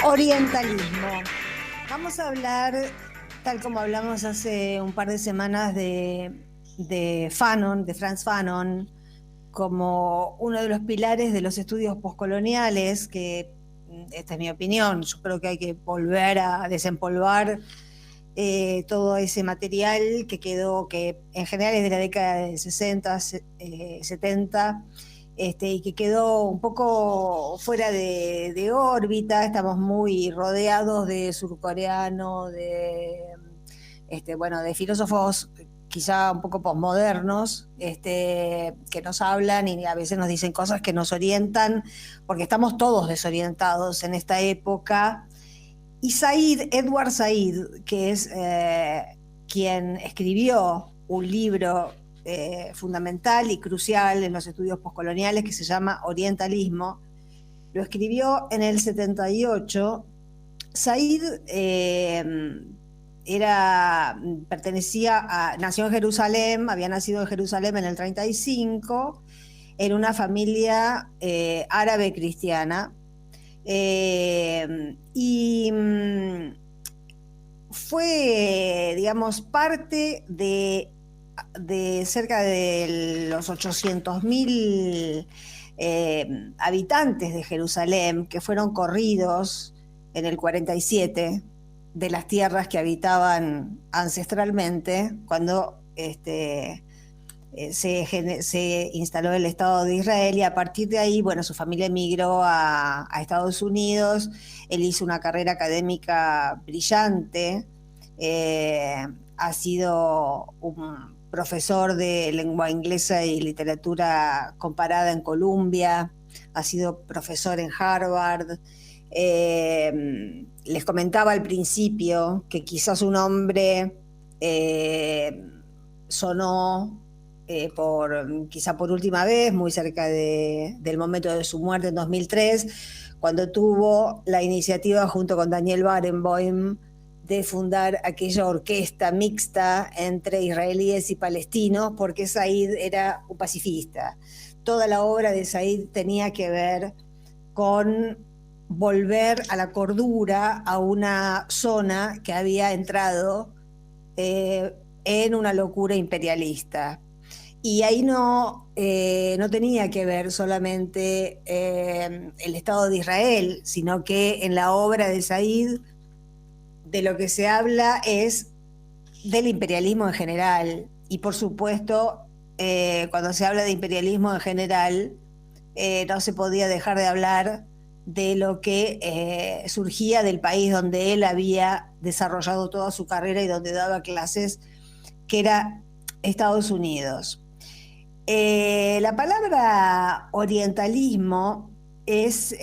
Orientalismo. Vamos a hablar, tal como hablamos hace un par de semanas, de Fanon, de Frantz Fanon, como uno de los pilares de los estudios postcoloniales, que esta es mi opinión. Yo creo que hay que volver a desempolvar todo ese material que quedó, que en general es de la década de 60, 70, y que quedó un poco fuera de órbita. Estamos muy rodeados de surcoreanos, de filósofos quizá un poco posmodernos, que nos hablan y a veces nos dicen cosas que nos orientan, porque estamos todos desorientados en esta época. Y Edward Said, que es quien escribió un libro fundamental y crucial en los estudios postcoloniales que se llama Orientalismo, lo escribió en el 78. Said nació en Jerusalén, había nacido en Jerusalén en el 35, en una familia árabe cristiana. Y fue, digamos, parte de cerca de los 800.000 habitantes de Jerusalén que fueron corridos en el 47 de las tierras que habitaban ancestralmente cuando se instaló el Estado de Israel, y a partir de ahí, bueno, su familia emigró a Estados Unidos. Él hizo una carrera académica brillante, ha sido un profesor de lengua inglesa y literatura comparada en Columbia, ha sido profesor en Harvard. Les comentaba al principio que quizás su nombre sonó quizá por última vez, muy cerca del momento de su muerte en 2003, cuando tuvo la iniciativa junto con Daniel Barenboim de fundar aquella orquesta mixta entre israelíes y palestinos, porque Said era un pacifista. Toda la obra de Said tenía que ver con volver a la cordura a una zona que había entrado en una locura imperialista. Y ahí no tenía que ver solamente el Estado de Israel, sino que en la obra de Said de lo que se habla es del imperialismo en general. Y por supuesto, cuando se habla de imperialismo en general, no se podía dejar de hablar de lo que surgía del país donde él había desarrollado toda su carrera y donde daba clases, que era Estados Unidos. La palabra orientalismo es,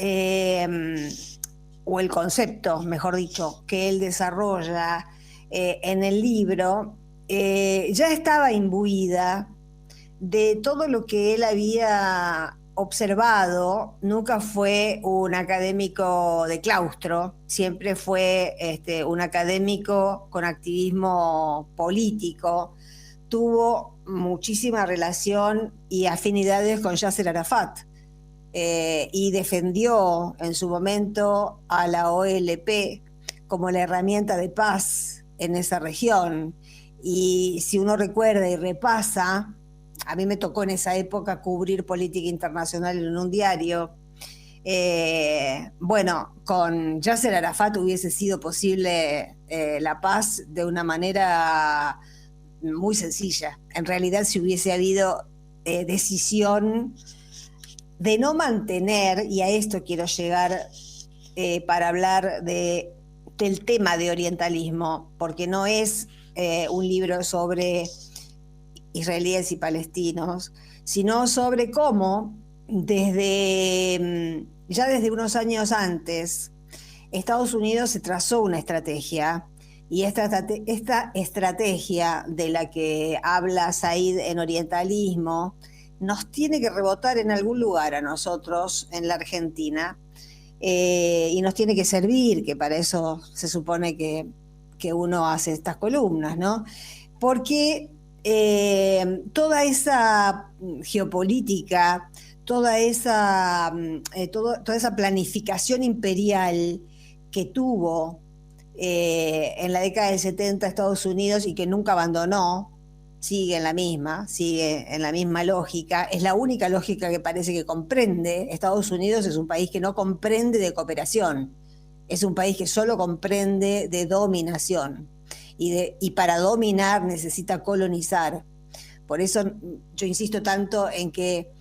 o el concepto, mejor dicho, que él desarrolla en el libro, ya estaba imbuida de todo lo que él había observado. Nunca fue un académico de claustro, siempre fue un académico con activismo político. Tuvo muchísima relación y afinidades con Yasser Arafat, y defendió en su momento a la OLP como la herramienta de paz en esa región. Y si uno recuerda y repasa, a mí me tocó en esa época cubrir política internacional en un diario. Bueno, con Yasser Arafat hubiese sido posible la paz de una manera muy sencilla. En realidad, si hubiese habido decisión de no mantener, y a esto quiero llegar para hablar del tema de orientalismo, porque no es un libro sobre israelíes y palestinos, sino sobre cómo ya desde unos años antes, Estados Unidos se trazó una estrategia, y esta estrategia de la que habla Said en Orientalismo nos tiene que rebotar en algún lugar a nosotros en la Argentina, y nos tiene que servir, que para eso se supone que uno hace estas columnas, ¿no? Porque toda esa geopolítica, toda esa planificación imperial que tuvo en la década del 70 Estados Unidos y que nunca abandonó, sigue en la misma lógica. Es la única lógica que parece que comprende. Estados Unidos es un país que no comprende de cooperación, es un país que solo comprende de dominación. Y para dominar necesita colonizar. Por eso yo insisto tanto en que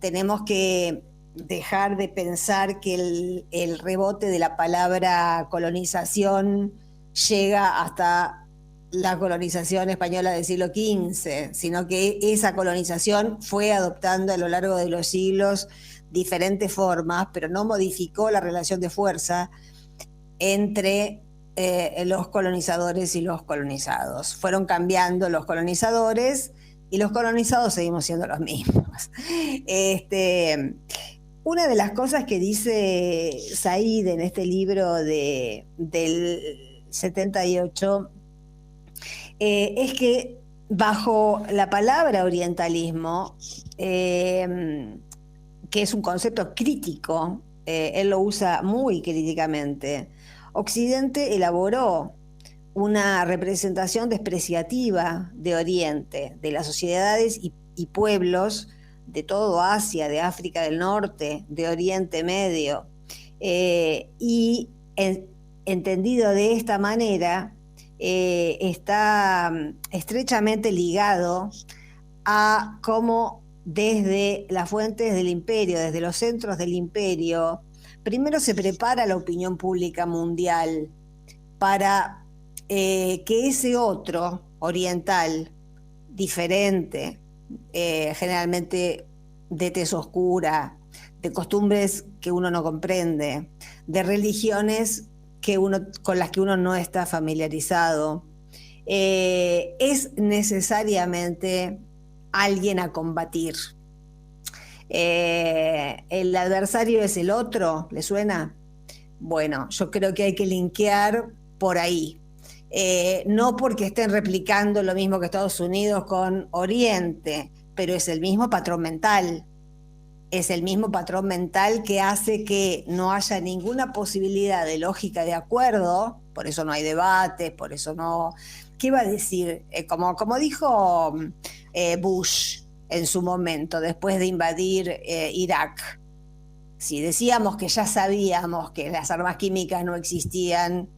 tenemos que dejar de pensar que el rebote de la palabra colonización llega hasta la colonización española del siglo XV, sino que esa colonización fue adoptando a lo largo de los siglos diferentes formas, pero no modificó la relación de fuerza entre los colonizadores y los colonizados. Fueron cambiando los colonizadores y los colonizados seguimos siendo los mismos. Una de las cosas que dice Said en este libro del 78 es que bajo la palabra orientalismo, que es un concepto crítico, él lo usa muy críticamente, Occidente elaboró una representación despreciativa de Oriente, de las sociedades y pueblos de todo Asia, de África del Norte, de Oriente Medio, y entendido de esta manera, está estrechamente ligado a cómo desde las fuentes del imperio, desde los centros del imperio, primero se prepara la opinión pública mundial para que ese otro oriental, diferente, generalmente de tez oscura, de costumbres que uno no comprende, de religiones con las que uno no está familiarizado, es necesariamente alguien a combatir. El adversario es el otro, ¿le suena? Bueno, yo creo que hay que linkear por ahí. No porque estén replicando lo mismo que Estados Unidos con Oriente, pero es el mismo patrón mental. Es el mismo patrón mental que hace que no haya ninguna posibilidad de lógica de acuerdo, por eso no hay debates, por eso no... ¿Qué va a decir? Como dijo Bush en su momento, después de invadir Irak. Si decíamos que ya sabíamos que las armas químicas no existían,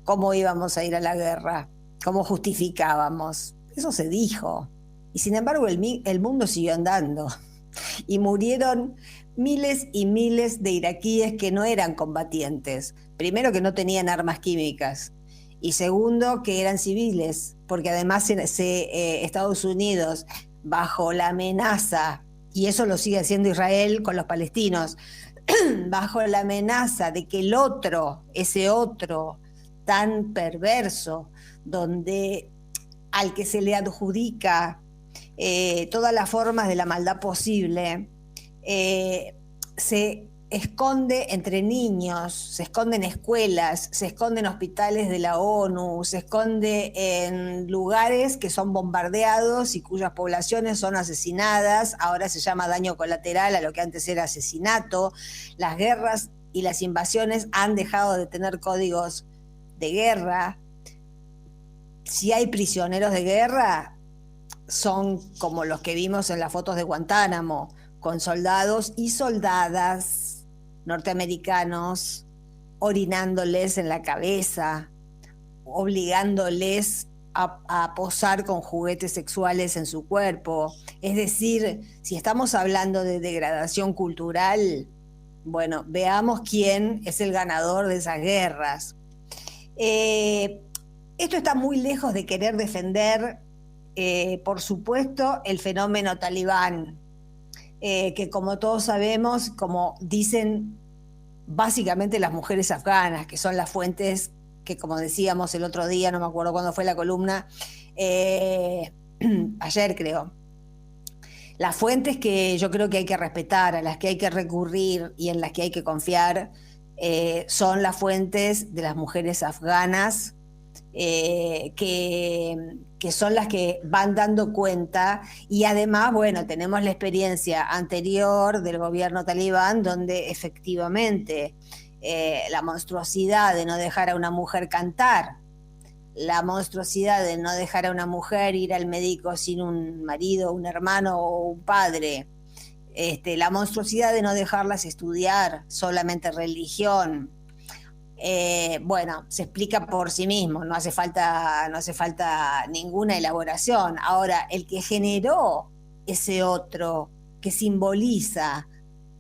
¿cómo íbamos a ir a la guerra? ¿Cómo justificábamos? Eso se dijo. Y sin embargo el mundo siguió andando. Y murieron miles y miles de iraquíes que no eran combatientes. Primero, que no tenían armas químicas. Y segundo, que eran civiles. Porque además Estados Unidos, bajo la amenaza, y eso lo sigue haciendo Israel con los palestinos, bajo la amenaza de que el otro, ese otro tan perverso, donde al que se le adjudica todas las formas de la maldad posible, se esconde entre niños, se esconde en escuelas, se esconde en hospitales de la ONU, se esconde en lugares que son bombardeados y cuyas poblaciones son asesinadas. Ahora se llama daño colateral a lo que antes era asesinato. Las guerras y las invasiones han dejado de tener códigos de guerra. Si hay prisioneros de guerra, son como los que vimos en las fotos de Guantánamo, con soldados y soldadas norteamericanos orinándoles en la cabeza, obligándoles a posar con juguetes sexuales en su cuerpo. Es decir, si estamos hablando de degradación cultural, bueno, veamos quién es el ganador de esas guerras. Esto está muy lejos de querer defender, por supuesto, el fenómeno talibán, que como todos sabemos, como dicen básicamente las mujeres afganas, que son las fuentes que, como decíamos el otro día, no me acuerdo cuándo fue la columna, ayer creo, las fuentes que yo creo que hay que respetar, a las que hay que recurrir y en las que hay que confiar, son las fuentes de las mujeres afganas, que son las que van dando cuenta. Y además, bueno, tenemos la experiencia anterior del gobierno talibán, donde efectivamente la monstruosidad de no dejar a una mujer cantar, la monstruosidad de no dejar a una mujer ir al médico sin un marido, un hermano o un padre, la monstruosidad de no dejarlas estudiar solamente religión. Bueno, se explica por sí mismo, no hace falta ninguna elaboración. Ahora, el que generó ese otro, que simboliza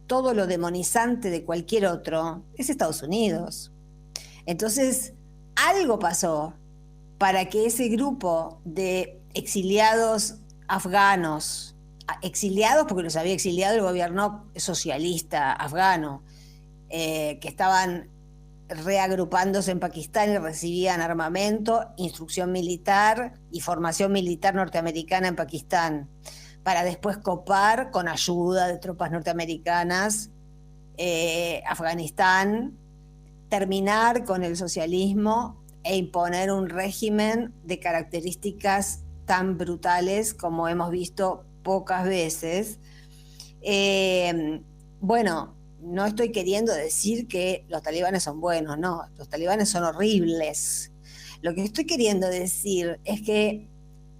todo lo demonizante de cualquier otro, es Estados Unidos. Entonces, algo pasó para que ese grupo de exiliados afganos, exiliados porque los había exiliado el gobierno socialista afgano, que estaban reagrupándose en Pakistán y recibían armamento, instrucción militar y formación militar norteamericana en Pakistán, para después copar con ayuda de tropas norteamericanas Afganistán, terminar con el socialismo e imponer un régimen de características tan brutales como hemos visto pocas veces. Bueno, no estoy queriendo decir que los talibanes son buenos, no, los talibanes son horribles. Lo que estoy queriendo decir es que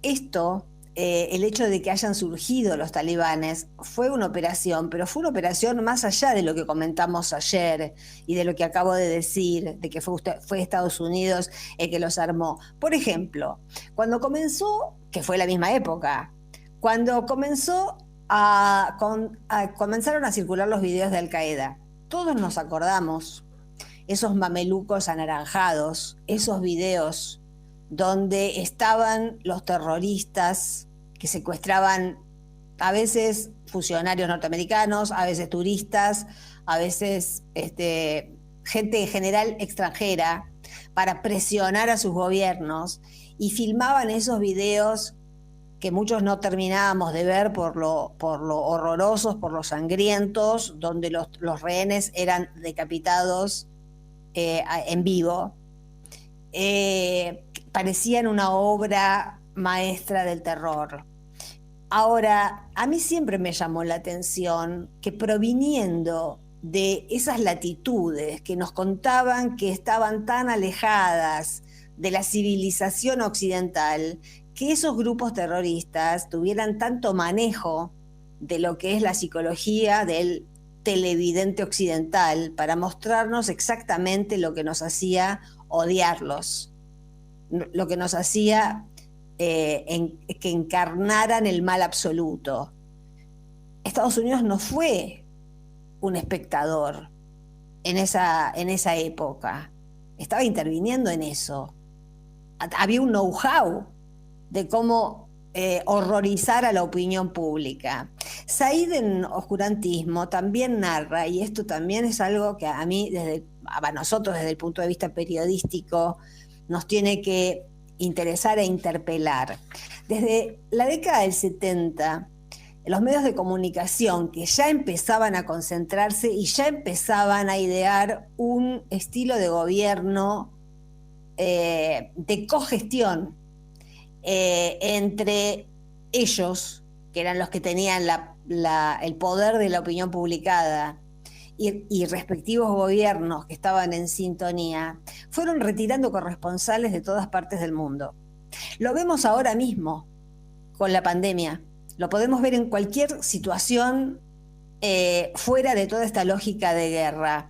esto, el hecho de que hayan surgido los talibanes, fue una operación, pero fue una operación más allá de lo que comentamos ayer y de lo que acabo de decir, de que fue Estados Unidos el que los armó. Por ejemplo, cuando comenzó, que fue la misma época, cuando comenzó comenzaron a circular los videos de Al Qaeda. Todos nos acordamos, esos mamelucos anaranjados, esos videos donde estaban los terroristas que secuestraban a veces funcionarios norteamericanos, a veces turistas, a veces gente en general extranjera, para presionar a sus gobiernos, y filmaban esos videos que muchos no terminábamos de ver por lo horrorosos, por lo sangrientos, donde los rehenes eran decapitados en vivo. Parecían una obra maestra del terror. Ahora, a mí siempre me llamó la atención que, proviniendo de esas latitudes que nos contaban que estaban tan alejadas de la civilización occidental, que esos grupos terroristas tuvieran tanto manejo de lo que es la psicología del televidente occidental para mostrarnos exactamente lo que nos hacía odiarlos, lo que nos hacía que encarnaran el mal absoluto. Estados Unidos no fue un espectador en esa época, estaba interviniendo en eso. Había un know-how de cómo horrorizar a la opinión pública. Said en Oscurantismo también narra, y esto también es algo que a mí, a nosotros desde el punto de vista periodístico, nos tiene que interesar e interpelar. Desde la década del 70, los medios de comunicación que ya empezaban a concentrarse y ya empezaban a idear un estilo de gobierno de cogestión entre ellos, que eran los que tenían el poder de la opinión publicada, y respectivos gobiernos que estaban en sintonía, fueron retirando corresponsales de todas partes del mundo. Lo vemos ahora mismo con la pandemia, lo podemos ver en cualquier situación fuera de toda esta lógica de guerra.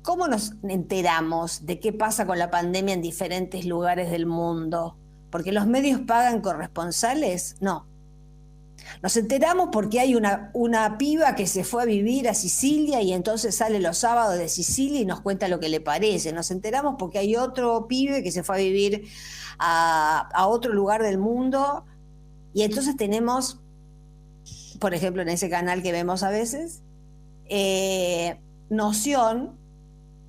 ¿Cómo nos enteramos de qué pasa con la pandemia en diferentes lugares del mundo? ¿Porque los medios pagan corresponsales? No. Nos enteramos porque hay una piba que se fue a vivir a Sicilia y entonces sale los sábados de Sicilia y nos cuenta lo que le parece. Nos enteramos porque hay otro pibe que se fue a vivir a otro lugar del mundo, y entonces tenemos, por ejemplo, en ese canal que vemos a veces, noción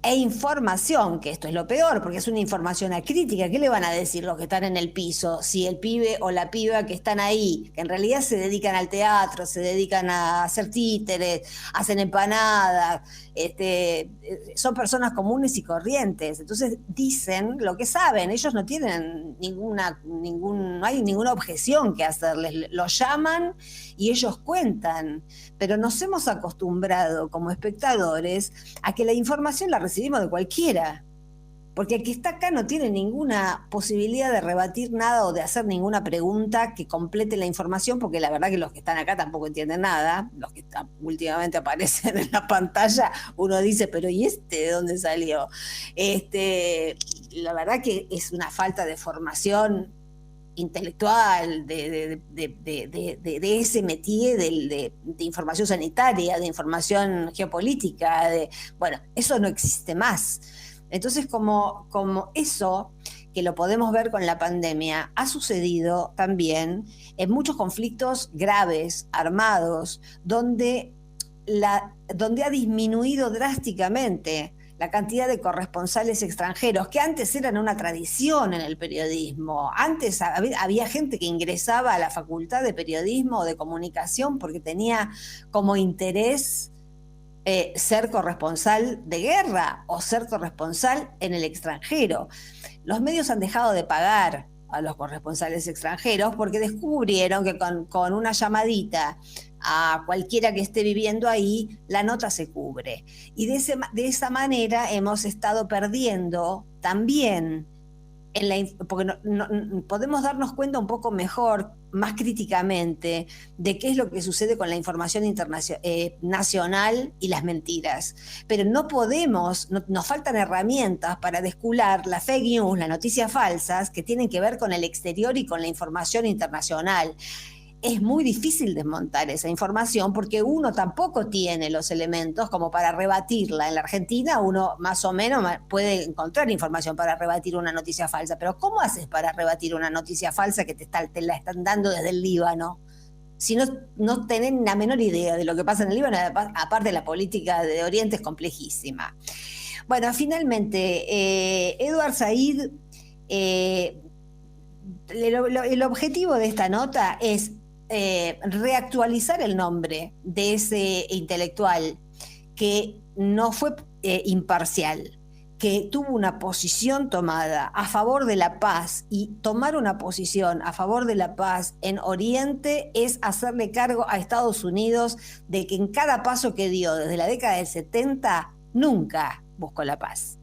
e información, que esto es lo peor, porque es una información acrítica. ¿Qué le van a decir los que están en el piso si el pibe o la piba que están ahí, que en realidad se dedican al teatro, se dedican a hacer títeres, hacen empanadas, son personas comunes y corrientes? Entonces dicen lo que saben, ellos no tienen no hay ninguna objeción que hacerles, los llaman y ellos cuentan, pero nos hemos acostumbrado como espectadores a que la información la recibimos de cualquiera, porque el que está acá no tiene ninguna posibilidad de rebatir nada o de hacer ninguna pregunta que complete la información, porque la verdad que los que están acá tampoco entienden nada. Los que últimamente aparecen en la pantalla, uno dice, pero ¿y de dónde salió? La verdad que es una falta de formación intelectual, de ese métier de información sanitaria, de información geopolítica, bueno, eso no existe más. Entonces, como eso, que lo podemos ver con la pandemia, ha sucedido también en muchos conflictos graves, armados, donde ha disminuido drásticamente la cantidad de corresponsales extranjeros, que antes eran una tradición en el periodismo. Antes había gente que ingresaba a la facultad de periodismo o de comunicación porque tenía como interés ser corresponsal de guerra o ser corresponsal en el extranjero. Los medios han dejado de pagar a los corresponsales extranjeros porque descubrieron que con una llamadita a cualquiera que esté viviendo ahí, la nota se cubre. Y de esa manera hemos estado perdiendo también, porque podemos darnos cuenta un poco mejor, más críticamente, de qué es lo que sucede con la información nacional y las mentiras. Pero nos faltan herramientas para descular la fake news, las noticias falsas, que tienen que ver con el exterior y con la información internacional. Es muy difícil desmontar esa información porque uno tampoco tiene los elementos como para rebatirla. En la Argentina uno más o menos puede encontrar información para rebatir una noticia falsa, pero ¿cómo haces para rebatir una noticia falsa que te la están dando desde el Líbano? Si no tenés la menor idea de lo que pasa en el Líbano, aparte la política de Oriente es complejísima. Bueno, finalmente, Edward Said, el objetivo de esta nota es reactualizar el nombre de ese intelectual que no fue imparcial, que tuvo una posición tomada a favor de la paz, y tomar una posición a favor de la paz en Oriente es hacerle cargo a Estados Unidos de que en cada paso que dio desde la década del 70 nunca buscó la paz.